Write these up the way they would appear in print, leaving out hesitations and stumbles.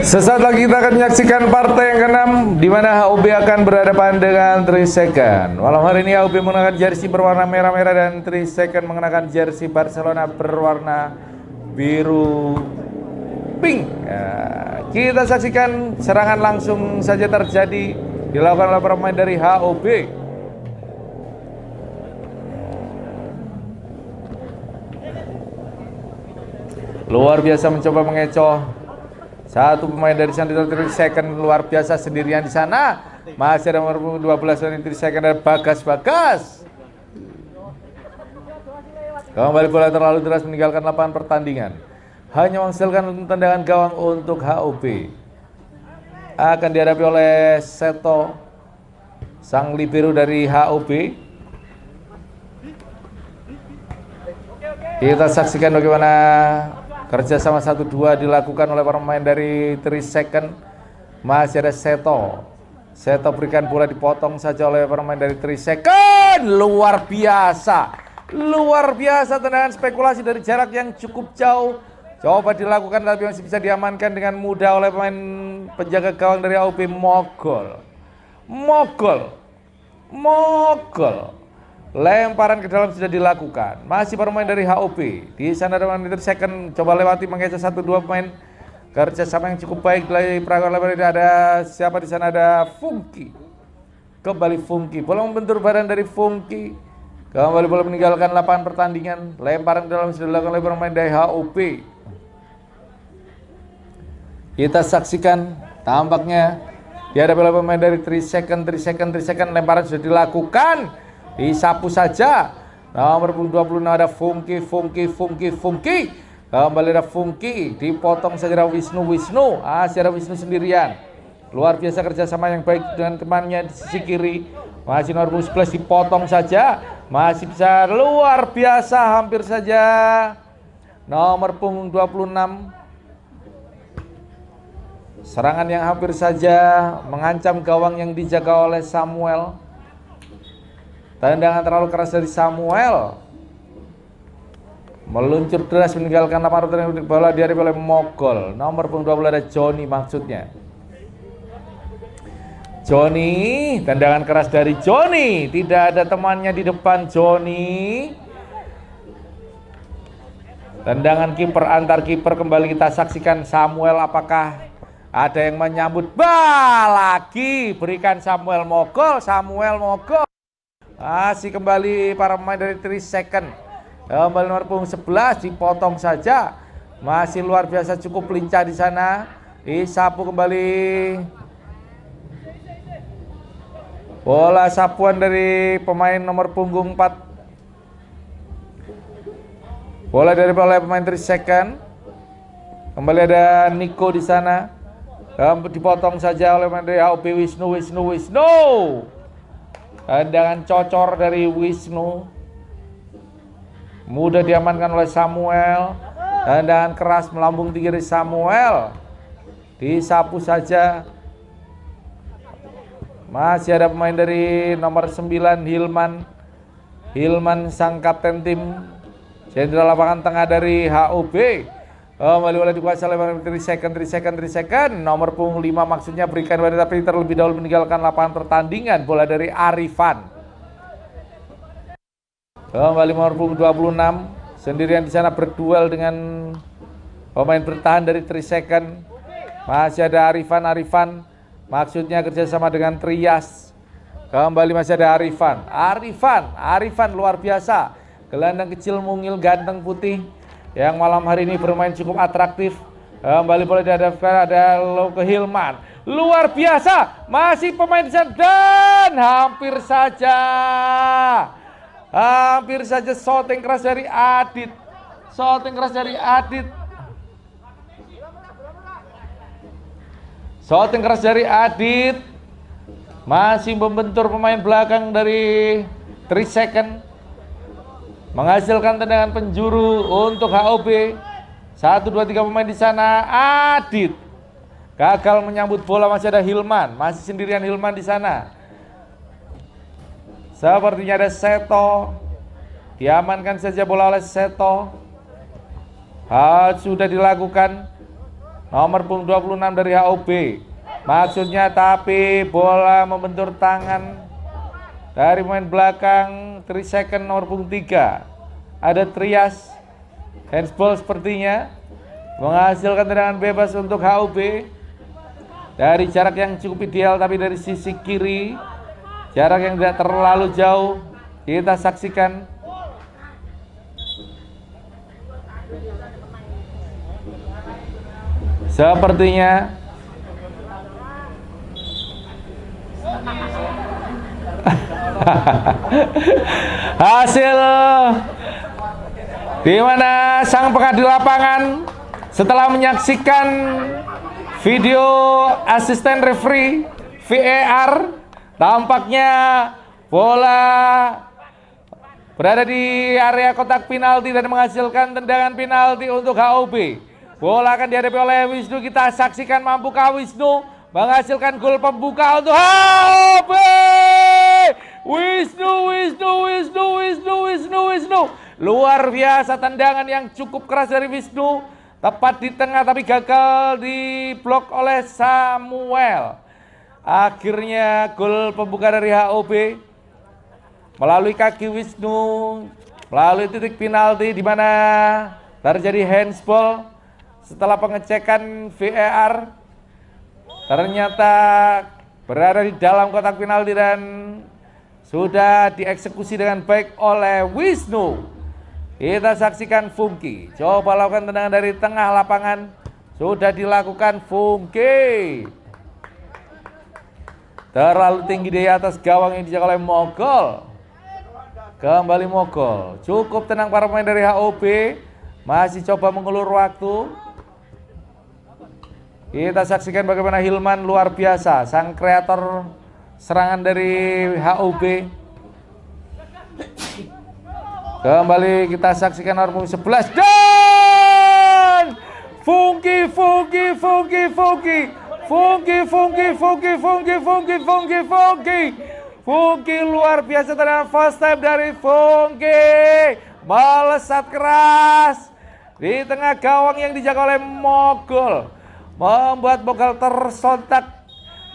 Sesaat lagi kita akan menyaksikan partai yang ke-6 di mana HUB akan berhadapan dengan Trisecond. Malam hari ini HUB mengenakan jersey berwarna merah-merah dan Trisecond mengenakan jersey Barcelona berwarna biru pink. Ya, kita saksikan serangan langsung saja terjadi dilakukan oleh pemain dari HUB. Luar biasa mencoba mengecoh. Satu pemain dari sana Trisecond luar biasa sendirian di sana. Masih ada nomor 12 dari Trisecond ada Bagas. Kembali bola terlalu deras meninggalkan lapangan pertandingan. Hanya menghasilkan tendangan gawang untuk HUB. Akan dihadapi oleh Seto, sang libero dari HUB. Kita saksikan bagaimana kerjasama 1-2 dilakukan oleh pemain dari Trisecond. Masih ada Seto berikan bola dipotong saja oleh pemain dari Trisecond. Luar biasa tendangan spekulasi dari jarak yang cukup jauh. Coba dilakukan tapi masih bisa diamankan dengan mudah oleh pemain penjaga gawang dari HUB. Mogol. Lemparan ke dalam sudah dilakukan. Masih pemain dari HUB. Di sana ada pemain Trisecond coba lewati mengecoh 1-2 pemain. Kerjasama yang cukup baik dari Praga. Ada siapa di sana? Ada Funky. Kembali Funky. Bola membentur badan dari Funky. Kembali bola meninggalkan lapangan pertandingan. Lemparan ke dalam sudah dilakukan oleh pemain dari HUB. Kita saksikan tampaknya dihadapi oleh pemain dari Trisecond. Lemparan sudah dilakukan. Disapu saja. Nomor 26 ada Funky. Kembali ada Funky. Dipotong saja ada Wisnu. Masih ada Wisnu sendirian. Luar biasa kerjasama yang baik dengan temannya di sisi kiri. Masih nomor 11 dipotong saja. Masih bisa luar biasa hampir saja. Nomor punggung 26. Serangan yang hampir saja mengancam gawang yang dijaga oleh Samuel. Tendangan terlalu keras dari Samuel. Meluncur deras meninggalkan lapangan pertandingan. Bola dihadapi oleh Mogol. Nomor 20 ada Johnny maksudnya. Johnny, tendangan keras dari Johnny. Tidak ada temannya di depan Johnny. Tendangan kiper antar kiper kembali kita saksikan. Samuel apakah ada yang menyambut? Lagi berikan Samuel Mogol. Masih kembali para pemain dari Trisecond. Kembali nomor punggung 11 dipotong saja. Masih luar biasa cukup lincah di sana. Disapu kembali. Bola sapuan dari pemain nomor punggung 4. Bola dari pemain Trisecond. Kembali ada Niko di sana. Dipotong saja oleh pemain dari HUB. Wisnu. Tendangan cocor dari Wisnu. Mudah diamankan oleh Samuel. Tendangan keras melambung tinggi dari Samuel. Disapu saja. Masih ada pemain dari nomor 9 Hilman sang kapten tim jenderal lapangan tengah dari HUB. Kembali bola dikuasai oleh Trisecond. Nomor punggung 5 maksudnya berikan bola tapi terlebih dahulu meninggalkan lapangan pertandingan. Bola dari Arifan. Kembali nomor punggung 26 sendirian di sana berduel dengan pemain bertahan dari Trisecond. Masih ada Arifan. Maksudnya kerjasama dengan Trias. Kembali masih ada Arifan luar biasa. Gelandang kecil mungil ganteng putih yang malam hari ini bermain cukup atraktif. Kembali bola dihadapkan ada ke Hilman. Luar biasa. Masih pemain di sana dan hampir saja shooting keras dari Adit. Masih membentur pemain belakang dari Trisecond. Menghasilkan tendangan penjuru untuk HUB. 1, 2, 3 pemain di sana. Adit gagal menyambut bola. Masih ada Hilman. Masih sendirian Hilman di sana. Sepertinya ada Seto. Diamankan saja bola oleh Seto. Sudah dilakukan. nomor punggung 26 dari HOB. Maksudnya tapi bola membentur tangan dari pemain belakang 3 second nomor punggung 3. Ada Trias, handsball sepertinya, menghasilkan tendangan bebas untuk HOB dari jarak yang cukup ideal, tapi dari sisi kiri, jarak yang tidak terlalu jauh. Kita saksikan sepertinya hasil di mana sang pengadil lapangan setelah menyaksikan video asisten referee VAR, tampaknya bola berada di area kotak penalti dan menghasilkan tendangan penalti untuk HOB. Bola akan dihadapi oleh Wisnu. Kita saksikan mampukah Wisnu menghasilkan gol pembuka untuk HOB. Wisnu. Luar biasa tendangan yang cukup keras dari Wisnu. Tepat di tengah tapi gagal diblok oleh Samuel. Akhirnya gol pembuka dari HOB melalui kaki Wisnu, melalui titik penalti di mana terjadi handsball. Setelah pengecekan VAR, ternyata berada di dalam kotak penalti dan sudah dieksekusi dengan baik oleh Wisnu. Kita saksikan Funky coba lakukan tendangan dari tengah lapangan. Sudah dilakukan Funky. Terlalu tinggi di atas gawang yang dijaga oleh Mogol. Kembali Mogol. Cukup tenang para pemain dari HOB. Masih coba mengulur waktu. Kita saksikan bagaimana Hilman luar biasa, sang kreator serangan dari HOB. Kembali kita saksikan nomor 11 dan Funky luar biasa, tendangan first time dari Funky melesat keras di tengah gawang yang dijaga oleh Mogol, membuat Mogol tersontak,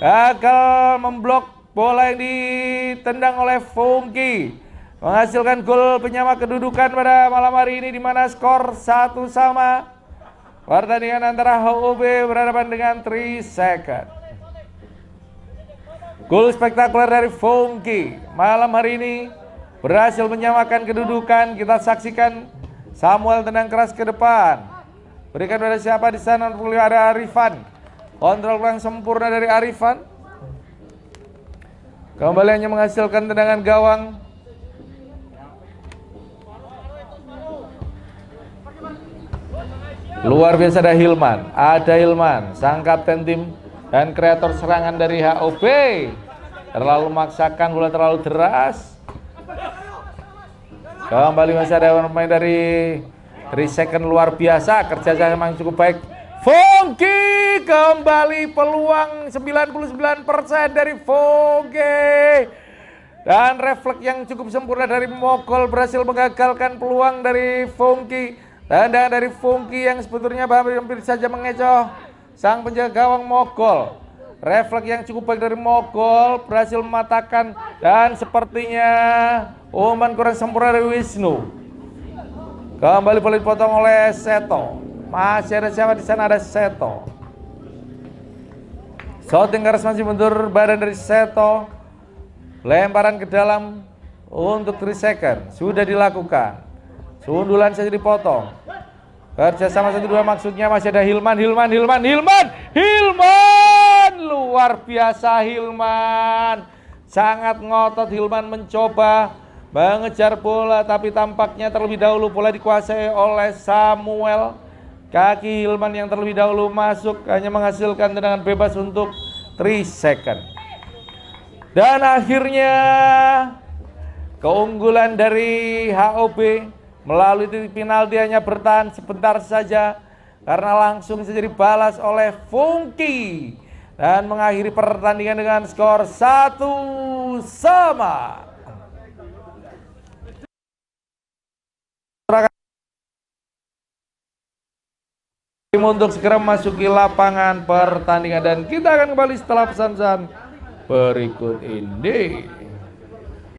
gagal memblok bola yang ditendang oleh Funky, menghasilkan gol penyama kedudukan pada malam hari ini di mana skor 1-1. Pertandingan antara HOB berhadapan dengan 3 second. Gol spektakuler dari Funky malam hari ini berhasil menyamakan kedudukan. Kita saksikan Samuel tendang keras ke depan. Berikan pada siapa di sana? Ada Arifan. Kontrol kurang sempurna dari Arifan. Kembali hanya menghasilkan tendangan gawang. Luar biasa ada Hilman. Ada Hilman, sang kapten tim dan kreator serangan dari HOB. Terlalu memaksakan, bola terlalu deras. Kembali masih ada pemain dari 3 second luar biasa. Kerja saya memang cukup baik. Funky kembali, peluang 99% dari Funky. Dan refleks yang cukup sempurna dari Mogol berhasil menggagalkan peluang dari Funky. Tendangan dari Funky yang sebetulnya hampir saja mengecoh sang penjaga gawang Mogol. Refleks yang cukup baik dari Mogol berhasil mematahkan dan sepertinya umpan kurang sempurna dari Wisnu. Kembali boleh dipotong oleh Seto. Masih ada siapa di sana? Ada Seto. Shooting keras masih mundur badan dari Seto. Lemparan ke dalam untuk 3 second sudah dilakukan. Sundulan saja dipotong. Kerja sama 1-2 maksudnya masih ada Hilman. Luar biasa Hilman. Sangat ngotot Hilman mencoba mengejar bola, tapi tampaknya terlebih dahulu bola dikuasai oleh Samuel. Kaki Hilman yang terlebih dahulu masuk hanya menghasilkan tendangan bebas untuk 3 second. Dan akhirnya keunggulan dari HOB melalui titik penalti hanya bertahan sebentar saja karena langsung saja dibalas oleh Funky dan mengakhiri pertandingan dengan skor 1-1. Tim untuk segera memasuki lapangan pertandingan dan kita akan kembali setelah pesan-pesan berikut ini.